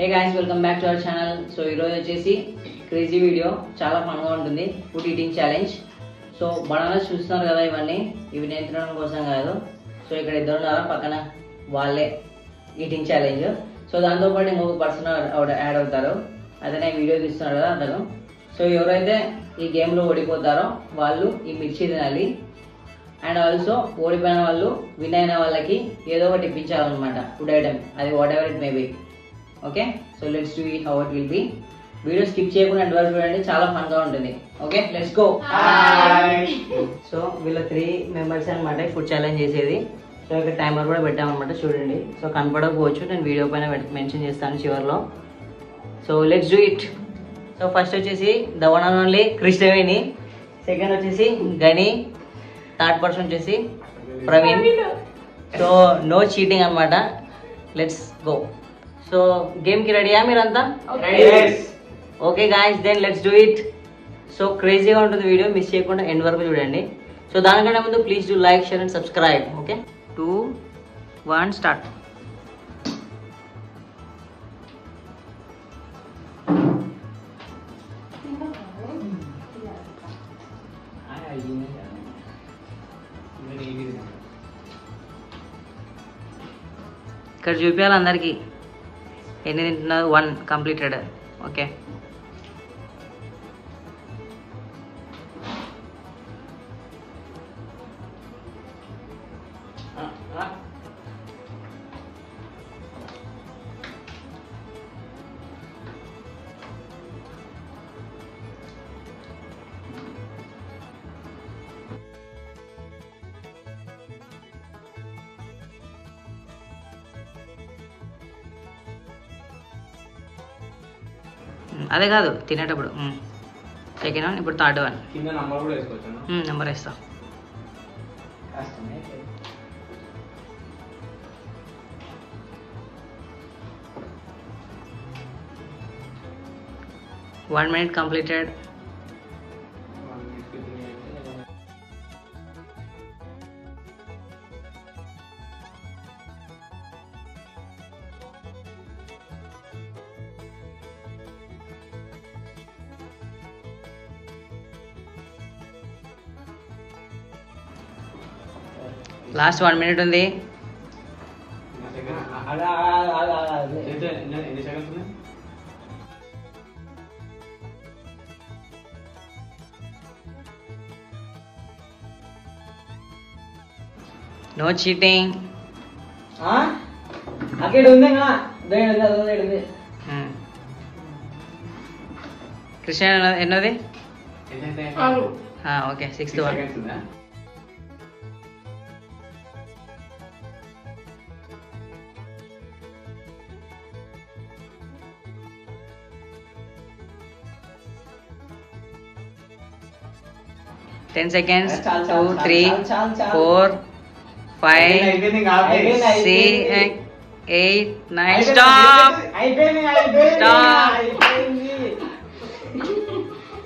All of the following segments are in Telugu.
Hey guys, welcome back to our channel. So ఈరోజు వచ్చేసి క్రేజీ వీడియో, చాలా ఫన్గా ఉంటుంది. Food eating challenge. So bananas చూస్తున్నారు కదా, ఇవి నేను తినడం కోసం కాదు. సో ఇక్కడ ఇద్దరు ఉన్నారా పక్కన, వాళ్ళే ఈటింగ్ ఛాలెంజ్. సో దాంతోపాటు ఇంకొక పర్సన్ యాడ్ అవుతారు, అతనే వీడియో తీస్తున్నారు కదా అతను. సో ఎవరైతే ఈ గేమ్లో ఓడిపోతారో వాళ్ళు ఈ మిర్చి తినాలి. అండ్ ఆల్సో ఓడిపోయిన వాళ్ళు విన్ అయిన వాళ్ళకి ఏదో ఒకటి ఇప్పించాలన్నమాట, ఫుడ్ ఐటమ్, అది whatever it may be. Okay, so let's do it how it will be. Video skip చేయకుండా ఎండ్ వరకు చూడండి, చాలా ఫన్గా ఉంటుంది. Okay, let's go. సో వీళ్ళ 3 మెంబర్స్ అనమాట ఫుడ్ ఛాలెంజ్ చేసేది. సో ఇక్కడ టైమర్ కూడా పెట్టామన్నమాట, చూడండి. సో కనపడకపోవచ్చు, నేను వీడియో పైన మెన్షన్ చేస్తాను చివరిలో. So let's do it. So first వచ్చేసి the one and only Krishnaveni, second వచ్చేసి గని, థర్డ్ పర్సన్ వచ్చేసి ప్రవీణ్. సో నో చీటింగ్ అనమాట, లెట్స్ గో. సో గేమ్కి రెడీయా మీరంతా? Okay guys, then let's do it. So క్రేజీగా ఉంటుంది వీడియో, మిస్ చేయకుండా ఎండ్ వరకు చూడండి. సో దానికంటే ముందు please do like, share and subscribe. Okay, 2, 1 start. ఇక్కడ చూపించాలి అందరికీ ఎన్ని తింటున్నారు. 1 కంప్లీటెడ్. ఓకే, అదే కాదు తినేటప్పుడు. సెకండ్ 1, ఇప్పుడు థర్డ్ 1. నెంబర్ వేస్తా. One minute completed. Last 1 minute ఉంది. No cheating. కృష్ణ ఎన్నోది? Okay, 6th 1. Ten seconds. 2, 3, 4, 5, 6, 8, 9. Stop.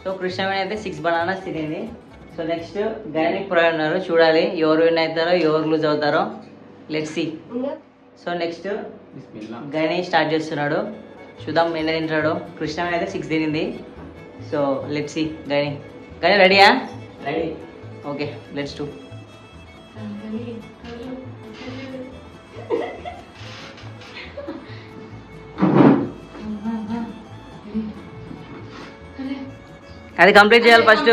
So Krishnaveni అయితే 6 బనానాస్ తినేది. సో నెక్స్ట్ గైనిక్ ప్రో ఉన్నారు, చూడాలి ఎవరు విన్ అవుతారో ఎవరు లూజ్ అవుతారో. Let's see. సో నెక్స్ట్ గైని స్టార్ట్ చేస్తున్నాడు, చూద్దాం ఎన్ని తింటాడు. కృష్ణవేణి అయితే 6 తినింది. So let's see. గైని రెడీయా? రెడీ. Okay, let's do. అది కంప్లీట్ చేయాలి ఫస్ట్.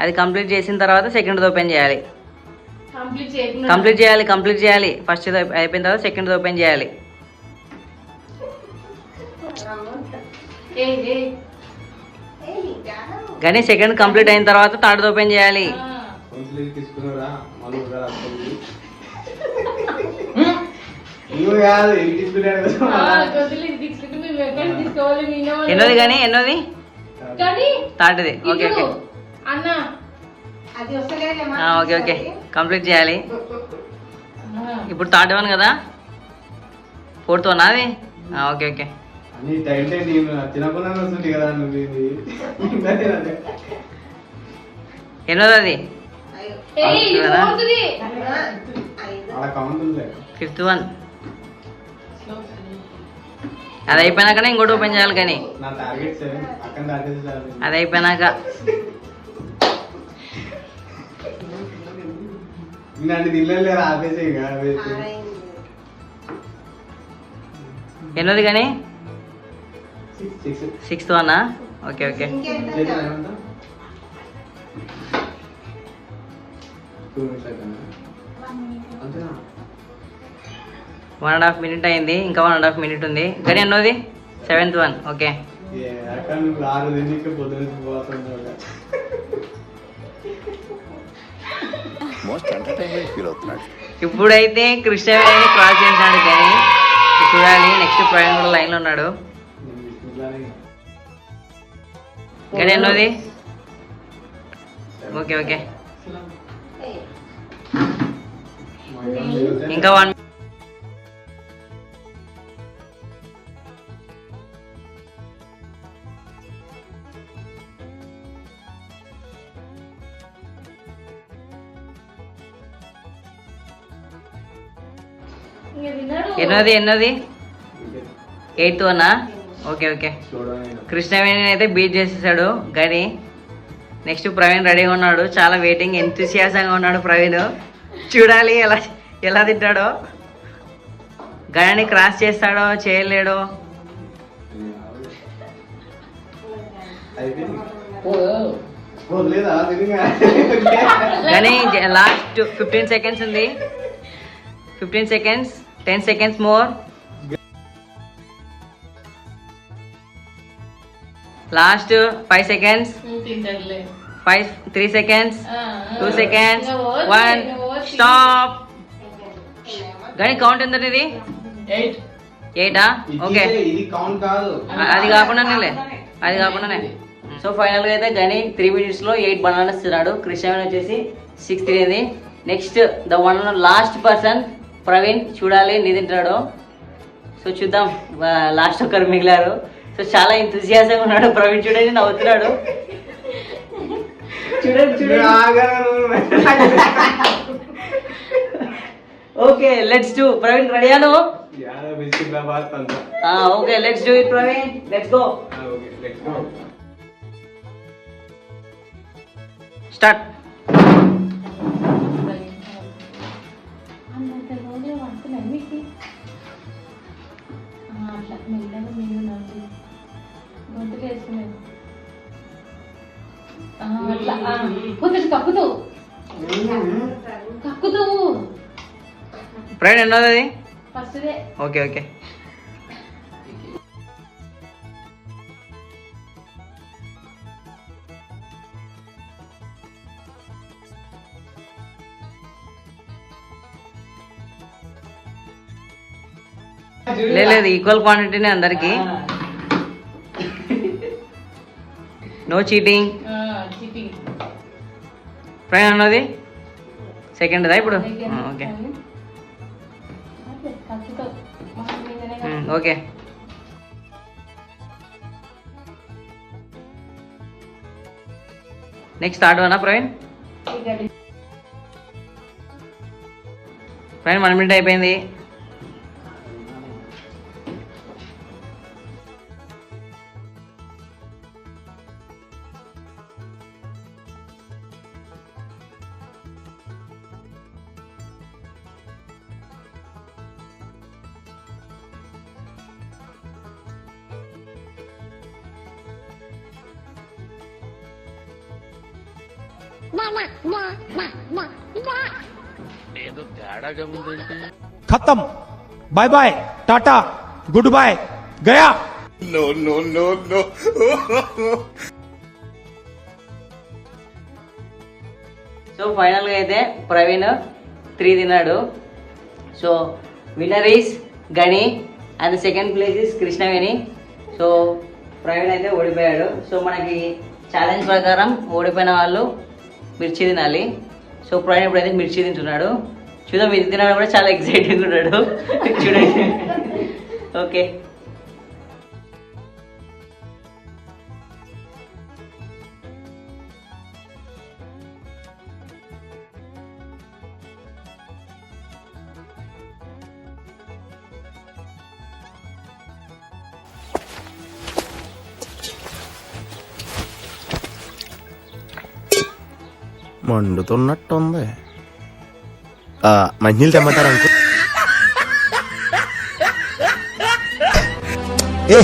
అది కంప్లీట్ చేసిన తర్వాత సెకండ్ ఓపెన్ చేయాలి. కంప్లీట్ చేయాలి ఫస్ట్ అయిపోయిన తర్వాత సెకండ్ ఓపెన్ చేయాలి. కానీ సెకండ్ కంప్లీట్ అయిన తర్వాత థర్డ్ ఓపెన్ చేయాలి. ఎన్నోది కానీ ఎన్నోది? థర్డ్ది. Okay okay okay okay complete చేయాలి. ఇప్పుడు థర్డ్ 1 కదా, 4th 1 అది. ఓకే ఓకే ఎన్నోది అది? 5th 1. అది అయిపోయినాకనే ఇంకోటి ఓపెన్ చేయాలి కానీ నా టార్గెట్ 7 అక్కడ దాటేసి అది అయిపోయినాక ఇలాంటి తినలేరు ఆపేసి ఎన్నోది కానీ 6th అన్నా ఓకే ఓకే 1.5 minute అయింది, ఇంకా 1.5 minute ఉంది. కానీ ఎన్నోది 7th one ఓకే. ఇప్పుడైతే కృష్ణవేణి క్రాస్ చేసినాడు కానీ చూడాలి. నెక్స్ట్ ప్రయాణం కూడా లైన్ లో ఉన్నాడు. కానీ ఎన్నోది ఓకే ఓకే ఇంకా 1 ఎన్నోది 8th అన్నా ఓకే ఓకే. కృష్ణవేణి అయితే బీట్ చేసేసాడు కానీ నెక్స్ట్ ప్రవీణ్ రెడీగా ఉన్నాడు. చాలా వెయిటింగ్ ఎంతూసియాసంగా ఉన్నాడు ప్రవీణ్. చూడాలి ఎలా తింటాడో. గణని క్రాస్ చేస్తాడో చేయలేడో. కానీ లాస్ట్ 15 seconds ఉంది. 15 seconds, 10 seconds more. Last 5 seconds. 3 seconds, 2 seconds, 1. Stop. గని కౌంట్ ఎంత ఇది? 8 ఓకే. అది కాకుండానే. సో ఫైనల్ గా అయితే గని 3 minutes లో 8 బనానాస్ తిన్నాడు. కృష్ణవేణి వచ్చేసి 6 తినేది. Next the one last person Praveen. చూడాలి ఎన్ని తింటాడో. సో చూద్దాం. లాస్ట్ ఒకరు మిగిలారు. సో చాలా ఎంతూసియాసంగా ఉన్నాడు ప్రవీణ్. చూడండి నవ్వుతున్నాడు. చూడండి ఓకే లెట్స్ డూ. ప్రవీణ్ రెడీయాను? Okay let's do it Praveen. Let's go. Start. Praveen ఎన్నోది? Okay okay. లేదు ఈక్వల్ క్వాంటిటీనే అందరికి. No cheating. ప్రయాణం అన్నది సెకండ్దా ఇప్పుడు? Okay okay. Next third one Praveen. 1 minute అయిపోయింది. खत्म. Bye bye tata good bye गया. No no no no. So final గా అయితే ప్రవీణ్ 3 తిన్నాడు. So winner is Gani and second place is Krishnaveni. So Praveen అయితే ఓడిపోయాడు. సో మనకి ఛాలెంజ్ ప్రకారం ఓడిపోయిన వాళ్ళు మిర్చి తినాలి. సో ప్రవీణ్ ఇప్పుడైతే మిర్చి తింటున్నాడు. చూద్దాం ఇది తిన్నాడు కూడా చాలా ఎక్సైటింగ్ ఉన్నాడు. చూడండి ఓకే. మండుతున్నట్టుంది. మంచినీళ్ళు తెమ్మంటారు అనుకో. ఏ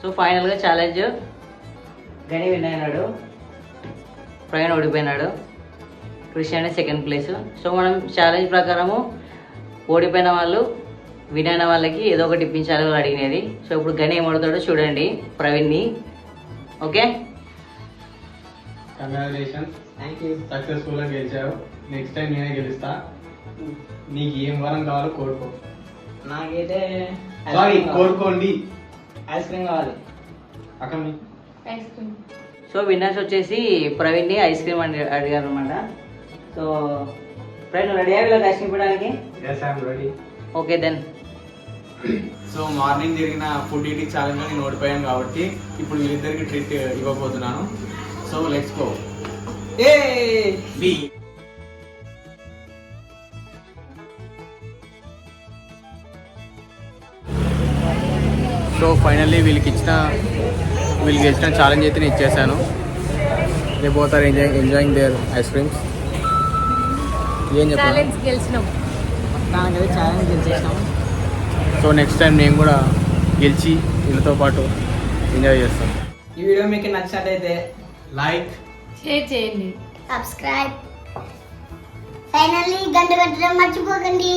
సో ఫైనల్గా ఛాలెంజ్ గని విన్ అయినాడు, ప్రవీణ్ ఓడిపోయినాడు, క్రిస్టియన్ సెకండ్ ప్లేస్. సో మనం ఛాలెంజ్ ప్రకారము ఓడిపోయిన వాళ్ళు విన్ అయిన వాళ్ళకి ఏదో ఒకటి ఇప్పించాలి వాళ్ళు అడిగినది. సో ఇప్పుడు గని ఏం అడుగుతాడో చూడండి ప్రవీణ్ని. ఓకే, కంగ్రాచులేషన్స్, సక్సెస్ఫుల్ గా గెలిచావు. నెక్స్ట్ టైం నేనే గెలుస్తా. నీకు ఏం వరం కావాలో కోరుకో. నాకైతే సారీ, కోరుకోండి. ఐస్ క్రీమ్ కావాలి. అక్కడ సో విన్నర్స్ వచ్చేసి ప్రవీణ్ని ఐస్ క్రీమ్ అని అడిగారు అనమాట. సో ప్రవీణ్ రెడీ వీళ్ళకి ఐస్ క్రీమ్ ఇవ్వడానికి? yes I am ready. Okay then. So morning జరిగిన ఫుడ్ ఈటింగ్ ఛాలెంజ్ లో నేను ఓడిపోయాను కాబట్టి ఇప్పుడు వీళ్ళిద్దరికి ట్రీట్ ఇవ్వబోతున్నాను. So let's go. So finally వీళ్ళకి ఇచ్చిన ఛాలెంజ్ అయితే నేను ఇచ్చేసాను. They both are enjoying their ice creams. ఏం చెప్పాలి? ఛాలెంజ్ గెలిచినాం. ఛాలెంజ్ గెలిచేసినాం. సో నెక్స్ట్ టైం నేను కూడా గెలిచి వీళ్ళతో పాటు ఎంజాయ్ చేస్తాను. ఈ వీడియో మీకు నచ్చినట్లయితే లైక్, షేర్ చేయండి. సబ్స్క్రైబ్, ఫైనల్లీ గంట కట్టడం మర్చిపోకండి.